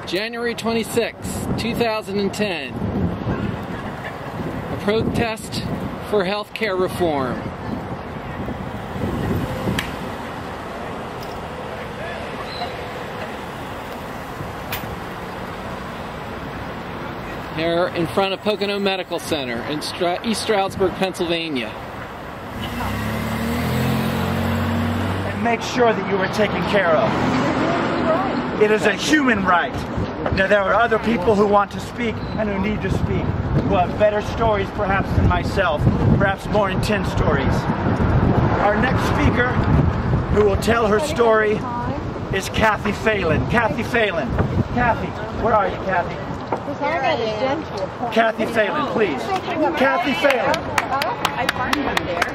January 26, 2010. A protest for health care reform. Here in front of Pocono Medical Center in East Stroudsburg, Pennsylvania. And make sure that you are taken care of. It is a human right. Now, there are other people who want to speak and who need to speak, who have better stories perhaps than myself, perhaps more intense stories. Our next speaker, who will tell her story, is Kathy Phelan. Kathy Phelan. Kathy, where are you, Kathy? Kathy Phelan, please. Kathy Phelan. I parked up there.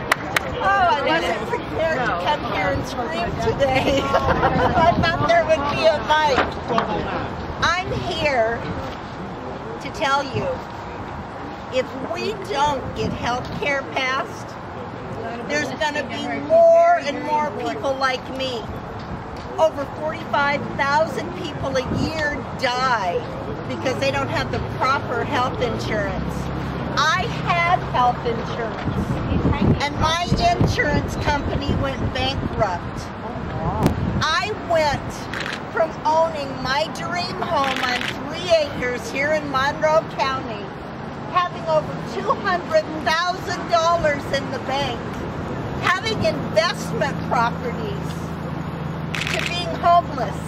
Oh, I wasn't prepared to come here and scream today. I thought there would be a mic. I'm here to tell you, if we don't get health care passed, there's going to be more and more people like me. Over 45,000 people a year die because they don't have the proper health insurance. I had health insurance, and my insurance company went bankrupt. I went from owning my dream home on 3 acres here in Monroe County, having over $200,000 in the bank, having investment properties, to being homeless.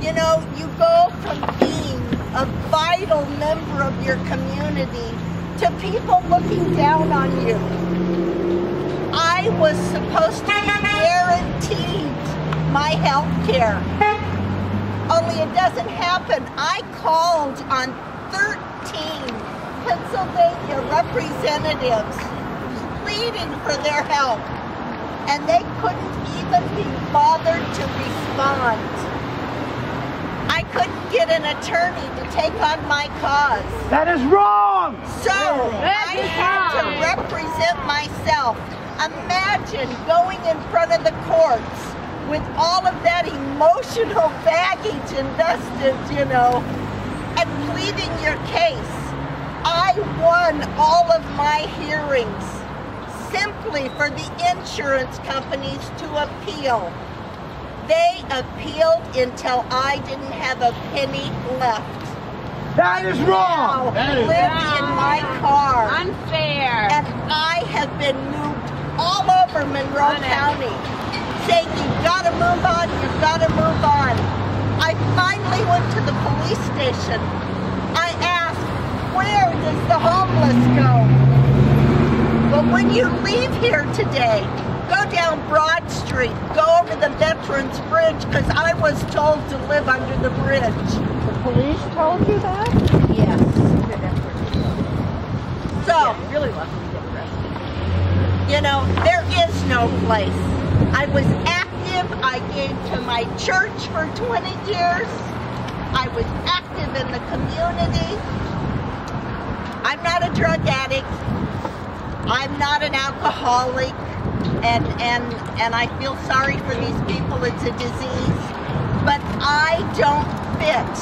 You know, you go from being a vital member of your community to people looking down on you. I was supposed to be guaranteed my health care, only it doesn't happen. I called on 13 Pennsylvania representatives pleading for their help, and they couldn't even be bothered to respond. I couldn't get an attorney to take on my cause. That is wrong! So, I had to represent myself. Imagine going in front of the courts with all of that emotional baggage invested, you know, and pleading your case. I won all of my hearings simply for the insurance companies to appeal. They appealed until I didn't have a penny left. That is wrong! I lived in my car. Unfair. And I have been moved all over Monroe County, saying you've got to move on, you've got to move on. I finally went to the police station. I asked, where does the homeless go? Well, when you leave here today, go down Broad Street, go over the Veterans Bridge, because I was told to live under the bridge. The police told you that? Yes. So, Yeah, really lucky to get arrested. you know, there is no place. I was active. I gave to my church for 20 years. I was active in the community. I'm not a drug addict. I'm not an alcoholic. And I feel sorry for these people. It's a disease. But I don't fit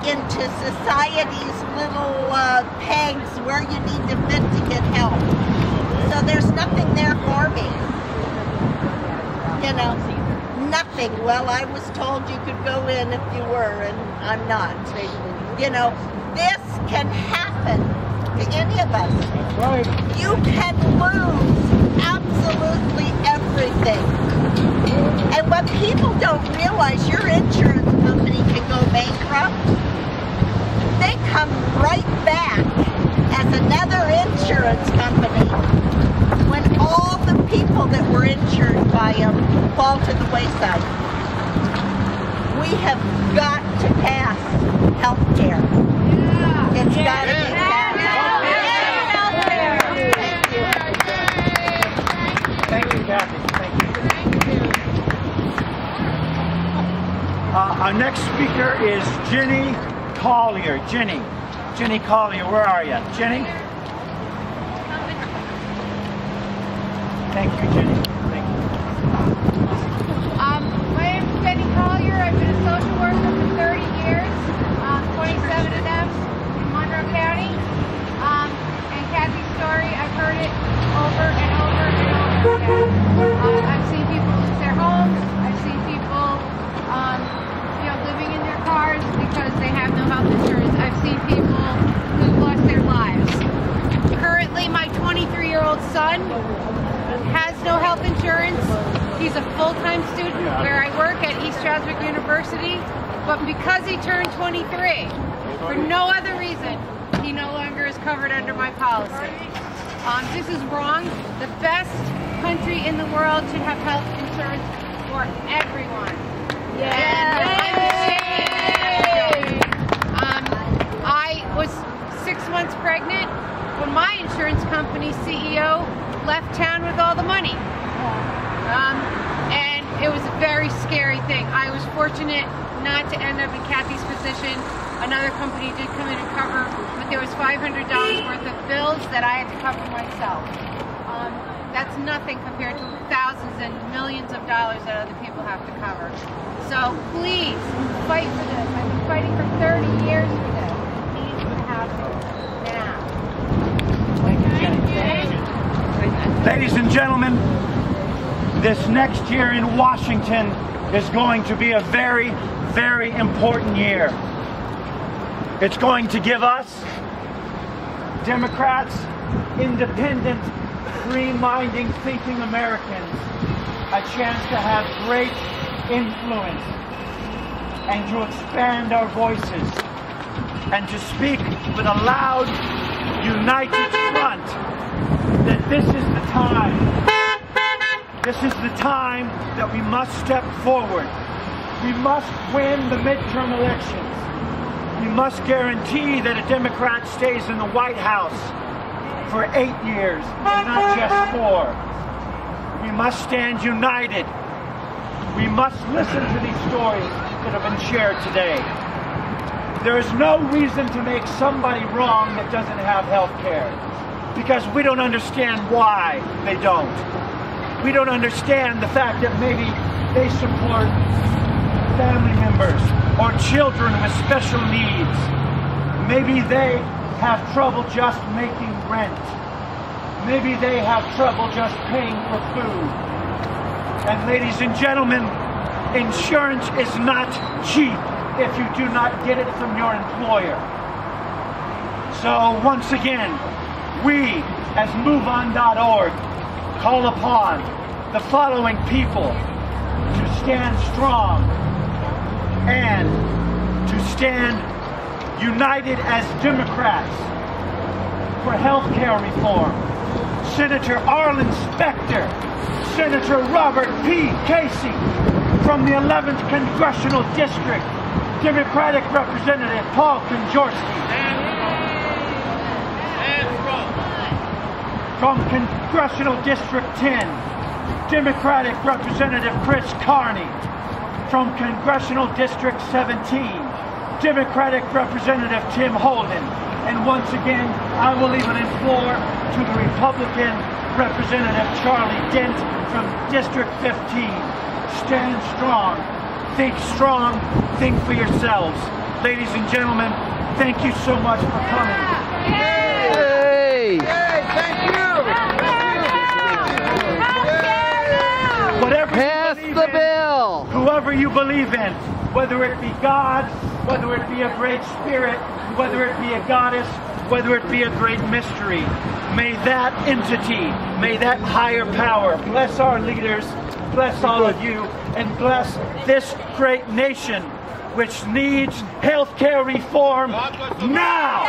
into society's little pegs where you need to fit to get help. So there's nothing there for me. You know, nothing. Well, I was told you could go in if you were, and I'm not. You know, this can happen to any of us. Right. You can lose absolutely everything. And what people don't realize, your insurance company can go bankrupt. They come right back as another insurance company when all the people that were insured by them fall to the wayside. We have got to pass health care. It's got to be passed. Thank you, Kathy. Thank you. Our next speaker is Jenny Collier. Jenny Collier, where are you? Jenny? Thank you, Jenny. Thank you. My name's Jenny Collier. I've been a social worker for 30 years, 27 of them in Monroe County. And Kathy's story, I've heard it over and over and over again. I've seen people lose their homes. I've seen people, living in their cars because they have no health insurance. I've seen people who've lost their lives. Currently, my 23-year-old son has no health insurance. He's a full-time student where I work at East Stroudsburg University, but because he turned 23, for no other reason, he no longer is covered under my policy. This is wrong. The best country in the world should have health insurance for everyone. I was 6 months pregnant when my insurance company CEO left town with all the money. And it was a very scary thing. I was fortunate not to end up in Kathy's position. Another company did come in and cover, but there was $500 worth of bills that I had to cover myself. That's nothing compared to thousands and millions of dollars that other people have to cover. So please, fight for this. I've been fighting for 30 years for this. It needs to happen now. Ladies and gentlemen, this next year in Washington is going to be a very, very important year. It's going to give us, Democrats, independent, free-minding, thinking Americans, a chance to have great influence and to expand our voices and to speak with a loud, united front that this is the time. This is the time that we must step forward. We must win the midterm elections. We must guarantee that a Democrat stays in the White House for 8 years and not just 4. We must stand united. We must listen to these stories that have been shared today. There is no reason to make somebody wrong that doesn't have health care, because we don't understand why they don't. We don't understand the fact that maybe they support family members or children with special needs. Maybe they have trouble just making rent. Maybe they have trouble just paying for food. And ladies and gentlemen, insurance is not cheap if you do not get it from your employer. So once again, we as MoveOn.org call upon the following people to stand strong and to stand united as Democrats for health care reform. Senator Arlen Specter, Senator Robert P. Casey from the 11th Congressional District, Democratic Representative Paul Konjarsky, from Congressional District 10, Democratic Representative Chris Carney, from Congressional District 17, Democratic Representative Tim Holden, and once again, I will leave it in floor to the Republican Representative Charlie Dent from District 15. Stand strong, think for yourselves. Ladies and gentlemen, thank you so much for coming. Hey! Thank you! Whatever Pass the bill! Whoever you believe in, whether it be God, whether it be a great spirit, whether it be a goddess, whether it be a great mystery, may that entity, may that higher power bless our leaders, bless all of you, and bless this great nation which needs health care reform now!